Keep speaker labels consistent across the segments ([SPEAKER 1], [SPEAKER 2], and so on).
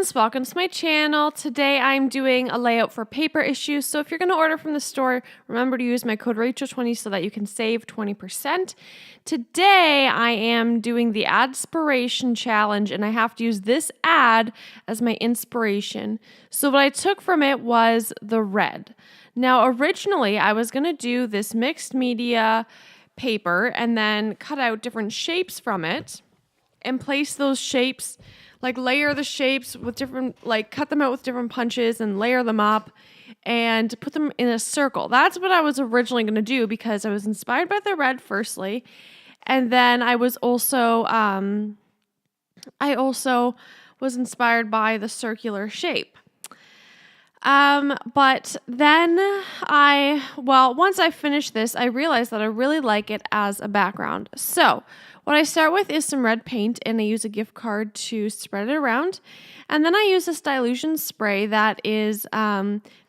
[SPEAKER 1] loves, welcome to my channel. Today I'm doing a layout for paper issues. So if you're going to order from the store, remember to use my code Rachel20 so that you can save 20%. Today I am doing the Ad-spiration challenge and I have to use this ad as my inspiration. So what I took from it was the red. Now originally I was going to do this mixed media paper and then cut out different shapes from it and place those shapes, like layer the shapes with different, like cut them out with different punches and layer them up and put them in a circle. That's what I was originally going to do because I was inspired by the red firstly. And then I was also, was inspired by the circular shape. But then once I finished this, I realized that I really like it as a background. So what I start with is some red paint and I use a gift card to spread it around. And then I use this dilution spray that is,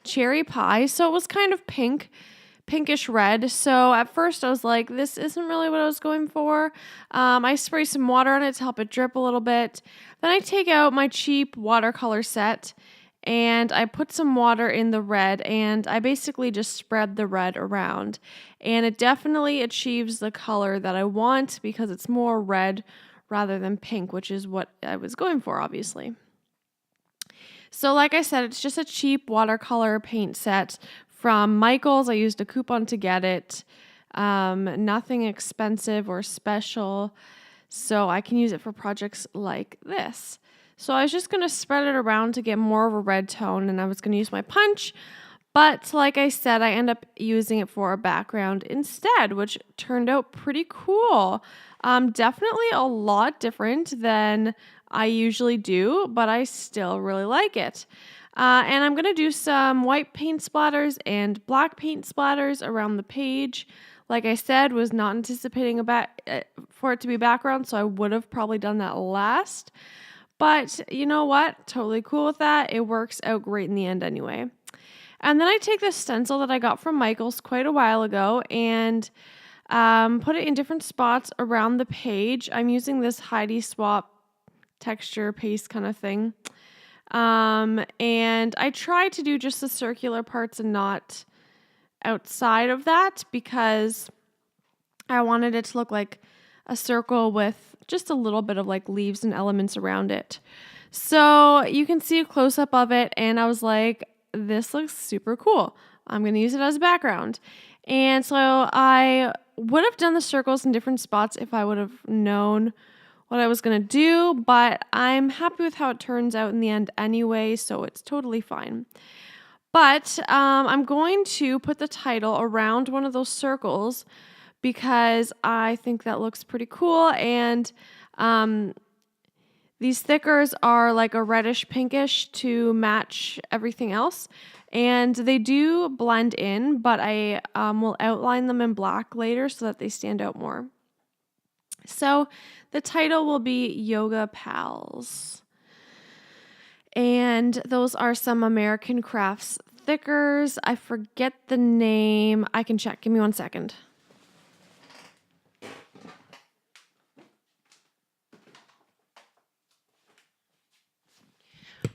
[SPEAKER 1] cherry pie. So it was kind of pinkish red. So at first I was like, this isn't really what I was going for. I spray some water on it to help it drip a little bit. Then I take out my cheap watercolor set and I put some water in the red and I basically just spread the red around. And it definitely achieves the color that I want because it's more red rather than pink, which is what I was going for, obviously. So like I said, it's just a cheap watercolor paint set from Michael's. I used a coupon to get it. Nothing expensive or special, so I can use it for projects like this. So I was just going to spread it around to get more of a red tone, and I was going to use my punch. But like I said, I end up using it for a background instead, which turned out pretty cool. Definitely a lot different than I usually do, but I still really like it. And I'm going to do some white paint splatters and black paint splatters around the page. Like I said, was not anticipating for it to be background, so I would have probably done that last. But you know what? Totally cool with that. It works out great in the end anyway. And then I take this stencil that I got from Michael's quite a while ago and put it in different spots around the page. I'm using this Heidi Swap texture paste kind of thing. And I try to do just the circular parts and not outside of that because I wanted it to look like a circle with just a little bit of like leaves and elements around it. So you can see a close-up of it and I was like, this looks super cool. I'm going to use it as a background. And so I would have done the circles in different spots if I would have known what I was going to do, but I'm happy with how it turns out in the end anyway, so it's totally fine. But I'm going to put the title around one of those circles because I think that looks pretty cool, and these thickers are like a reddish pinkish to match everything else, and they do blend in, but I will outline them in black later so that they stand out more. So the title will be Yoga Pals, and those are some American Crafts thickers. I forget the name. I can check. Give me 1 second.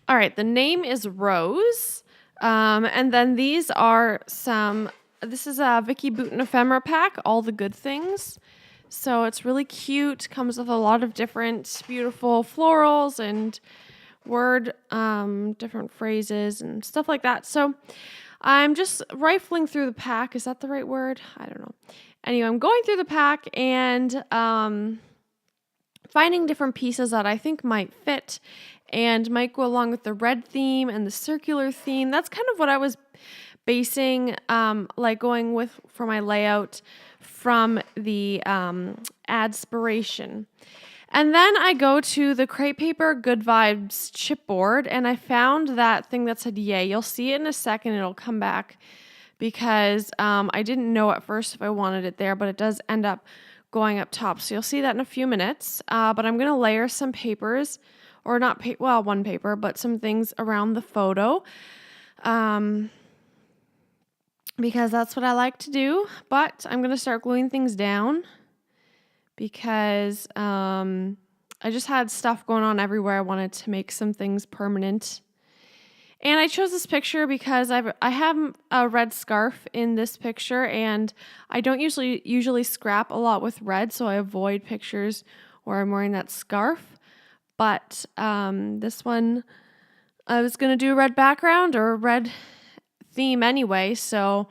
[SPEAKER 1] All right, the name is Rose, and then these are this is a Vicky Bouton ephemera pack, all the good things. So it's really cute, comes with a lot of different beautiful florals and different phrases and stuff like that. So I'm just rifling through the pack. Is that the right word? I don't know. Anyway, I'm going through the pack and finding different pieces that I think might fit and might go along with the red theme and the circular theme. That's kind of what I was basing, going with for my layout from the Ad-spiration. And then I go to the Crepe Paper Good Vibes chipboard and I found that thing that said yay. You'll see it in a second. It'll come back because I didn't know at first if I wanted it there, but it does end up going up top. So you'll see that in a few minutes. But I'm going to layer some papers, or not, one paper, but some things around the photo. Because that's what I like to do. But I'm going to start gluing things down because I I just had stuff going on everywhere. I wanted to make some things permanent. And I chose this picture because I have a red scarf in this picture, and I don't usually scrap a lot with red, so I avoid pictures where I'm wearing that scarf. But this one, I was going to do a red background or a red theme anyway, so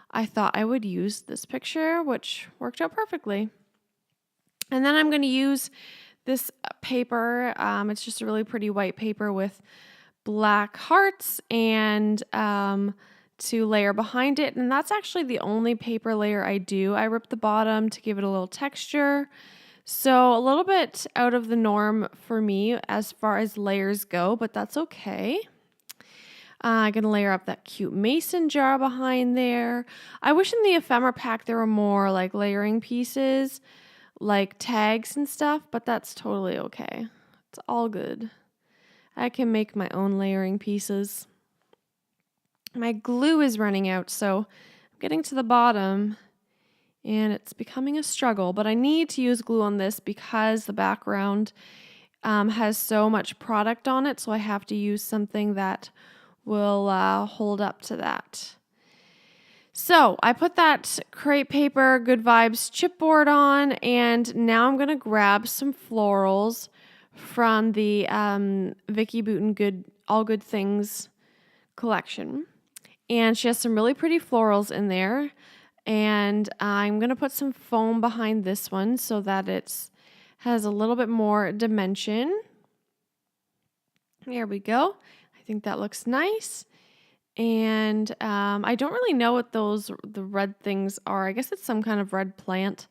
[SPEAKER 1] I thought I would use this picture, which worked out perfectly. And then I'm going to use this paper. It's just a really pretty white paper with black hearts and to layer behind it. And that's actually the only paper layer I do. I rip the bottom to give it a little texture. So a little bit out of the norm for me as far as layers go, but that's okay. I'm going to layer up that cute mason jar behind there. I wish in the ephemera pack there were more like layering pieces, like tags and stuff, but that's totally okay. It's all good. I can make my own layering pieces. My glue is running out, so I'm getting to the bottom and it's becoming a struggle, but I need to use glue on this because the background has so much product on it, so I have to use something that will hold up to that. So I put that crepe paper Good Vibes chipboard on, and now I'm going to grab some florals from the Vicky Bouton All Good Things collection. And she has some really pretty florals in there. And I'm going to put some foam behind this one so that it has a little bit more dimension. There we go. I think that looks nice. And I don't really know what the red things are. I guess it's some kind of red plant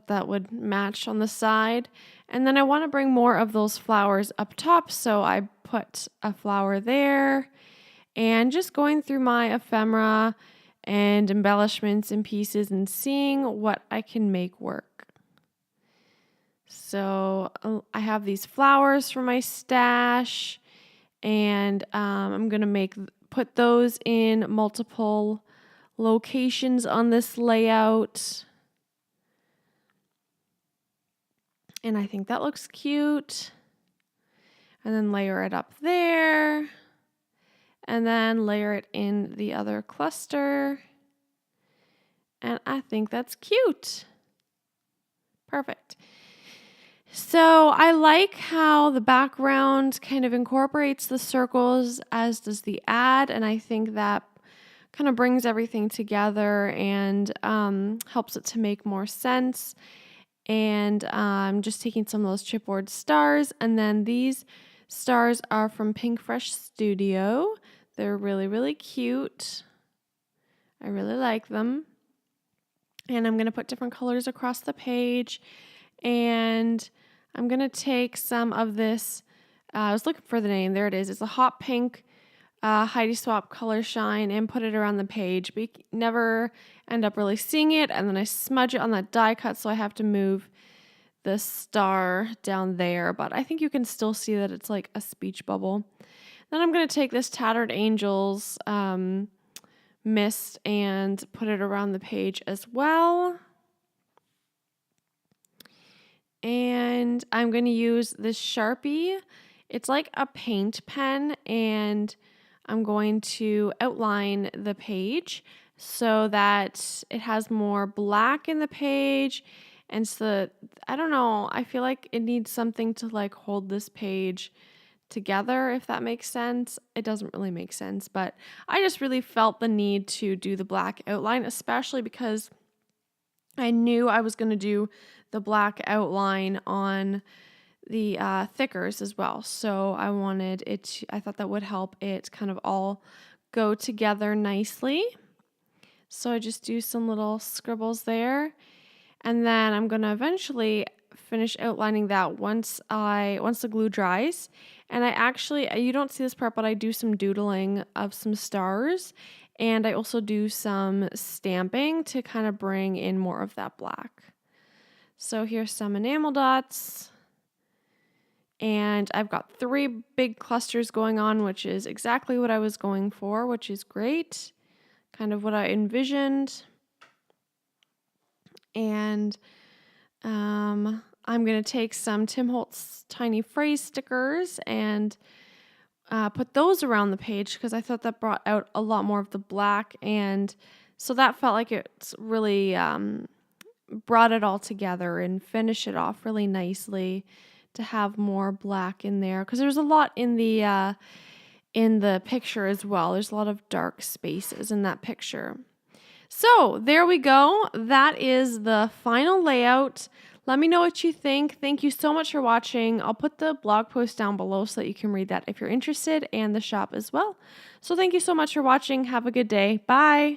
[SPEAKER 1] that would match on the side. And then I want to bring more of those flowers up top, so I put a flower there. And just going through my ephemera and embellishments and pieces and seeing what I can make work. So I have these flowers for my stash, and I'm going to put those in multiple locations on this layout. And I think that looks cute. And then layer it up there. And then layer it in the other cluster. And I think that's cute. Perfect. So I like how the background kind of incorporates the circles, as does the ad. And I think that kind of brings everything together and helps it to make more sense. And I'm just taking some of those chipboard stars, and then these stars are from Pink Fresh Studio. They're really, really cute. I really like them. And I'm going to put different colors across the page, and I'm going to take some of this, I was looking for the name, there it is. It's a hot pink Heidi Swap Color Shine, and put it around the page, but you never end up really seeing it. And then I smudge it on that die cut, so I have to move the star down there, but I think you can still see that it's like a speech bubble. Then I'm going to take this Tattered Angels mist and put it around the page as well. And I'm going to use this Sharpie. It's like a paint pen, and I'm going to outline the page so that it has more black in the page. And so, I don't know, I feel like it needs something to like hold this page together, if that makes sense. It doesn't really make sense, but I just really felt the need to do the black outline, especially because I knew I was going to do the black outline on the thickers as well. So I wanted it to, I thought that would help it kind of all go together nicely. So I just do some little scribbles there. And then I'm going to eventually finish outlining that once the glue dries. And I actually, you don't see this part, but I do some doodling of some stars. And I also do some stamping to kind of bring in more of that black. So here's some enamel dots. And I've got 3 big clusters going on, which is exactly what I was going for, which is great. Kind of what I envisioned. And I'm going to take some Tim Holtz tiny phrase stickers and put those around the page because I thought that brought out a lot more of the black. And so that felt like it's really brought it all together and finished it off really nicely to have more black in there because there's a lot in the picture as well. There's a lot of dark spaces in that picture. So there we go. That is the final layout. Let me know what you think. Thank you so much for watching. I'll put the blog post down below so that you can read that if you're interested, and the shop as well. So thank you so much for watching. Have a good day. Bye.